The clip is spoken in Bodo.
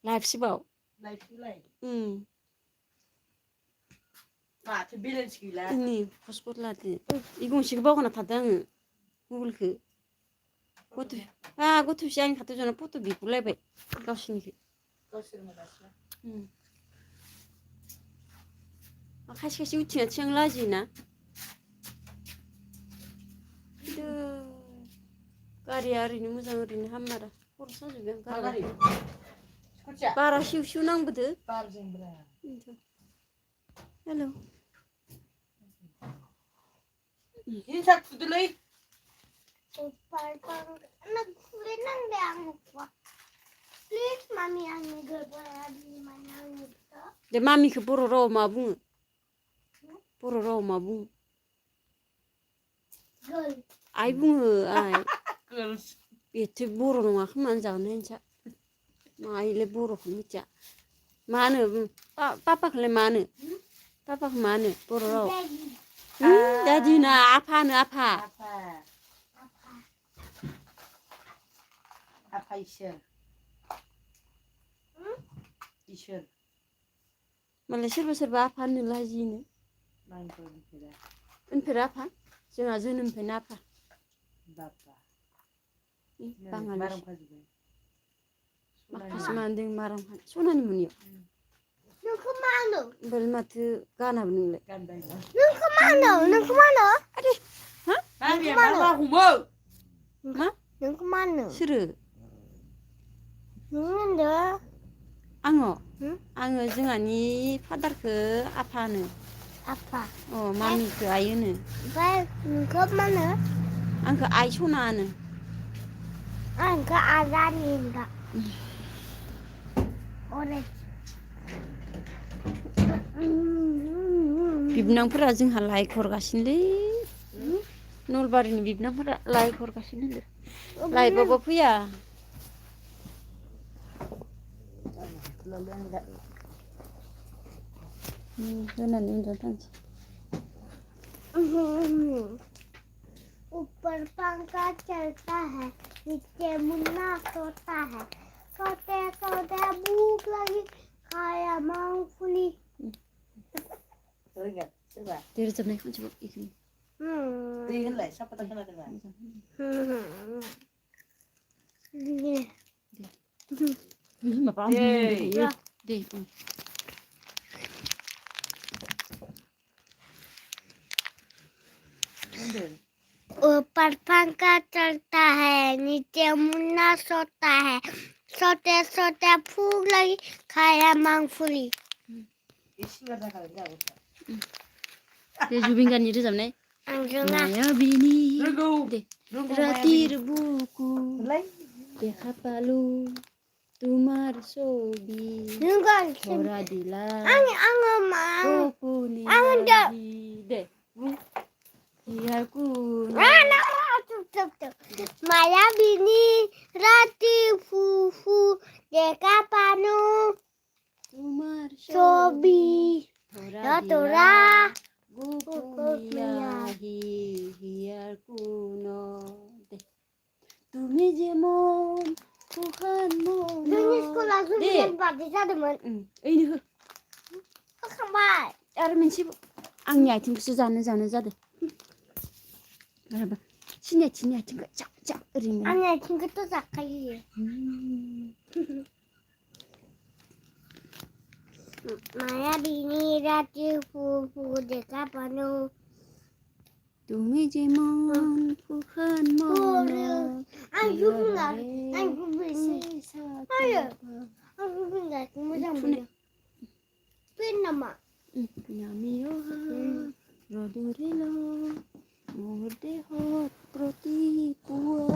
라이프시바오. 라이프라이. 응. 아, 저 빌런스 길라. ini pasport lati. Igung sigbaw na tadang. Google ke. Gotu. Gotu siang kata jona foto bi pulai bai. Kau sini ke. 거스름 갔어. Kasih ucinya ciang lagi na. Itu kari hari ini musang hari ini hamara. Kurang juga 가가리. kari. 그렇지. Para siu nang betul. 빠르진 그래. Hello. 인사 두들레이. Parpang nagkulit ng dang ko. Please, mami, ang nagagawa di man ang ito. De mami ke bororo mabung. Bororo mabung. Girl. Ai bung ai. girls. Itu bororo ngah manjang nenca. Mai le boro kemica. Mana papa kele mana? Papa ke mana? Bororo. Jadi na apa na apa? 아파 이셔. 이셔. Malah serba apa nih lagi nih? 많이 보이더라. Unper apa? Jangan jangan unper apa? 바빠. Bangal. 마름 가지고. Makas manding marang. Sunan munyo. Nung kumano? Belmat gana bening le. 간다 이거. Nung kumano? Nung kumano? Ade. Ha? 마미야 마마 후모. Ma? Nung kumano? Suru. Nung nanda? Ango. Hmm? Ango jengani father ke apa nih? Apa? Oh, mami ke ayu nih. Ba, nung kumano? Angke ay suna nih. Ang kaaranin ka. Orange. Bibnangfोरा जोंहा लाइक हरगासिनोलै. नलबारिनि बिबनांफोरा लाइक हरगासिनो. लाइकआवबो फैया. होनानै उन्दुना थांसै. ऊपर पंखा चलता है, नीचे मुन्ना सोता है, सोते सोते भूख लगी, खाया मूंगफली. 그러니까 쓰봐. 내려잡네 컨치 이거. 이글래 샤프다 하나 들어. mà có Ê. đi 근데 ऊपर पंखा चलता है, नीचे मुन्ना सोता है, सोते सोते भूख लगी, खाया मूंगफली. 이 시간 나가는 게 아니야. để 주빈간 내려잡네. 안중아, 나야 비니 누구? 네 누구 ratir buku 라이? deja palu tumar sobi 누가 ora dila 아니 마. buku ni anda. de hialku Maya bini rati fufu deka panu tumar sobi ora tora buku niyahi hialku no de tumi jemon Tuhanmu Duni sekolah tu Dek. belum pada teman. ini hơ Kembar. Ara mensi angnya 아침부터 자는 자들. 알아봐. 친야 친가 짝짝 어리네. Anak 친구 tu sakai. Maya bini rati fufu deka panu. 동이지만 부한모 Aku enggak. Aku bini. Ayo. Aku enggak. Kamu sama. Pin nama. 야미요하 로드릴로 모데호 프로티 구워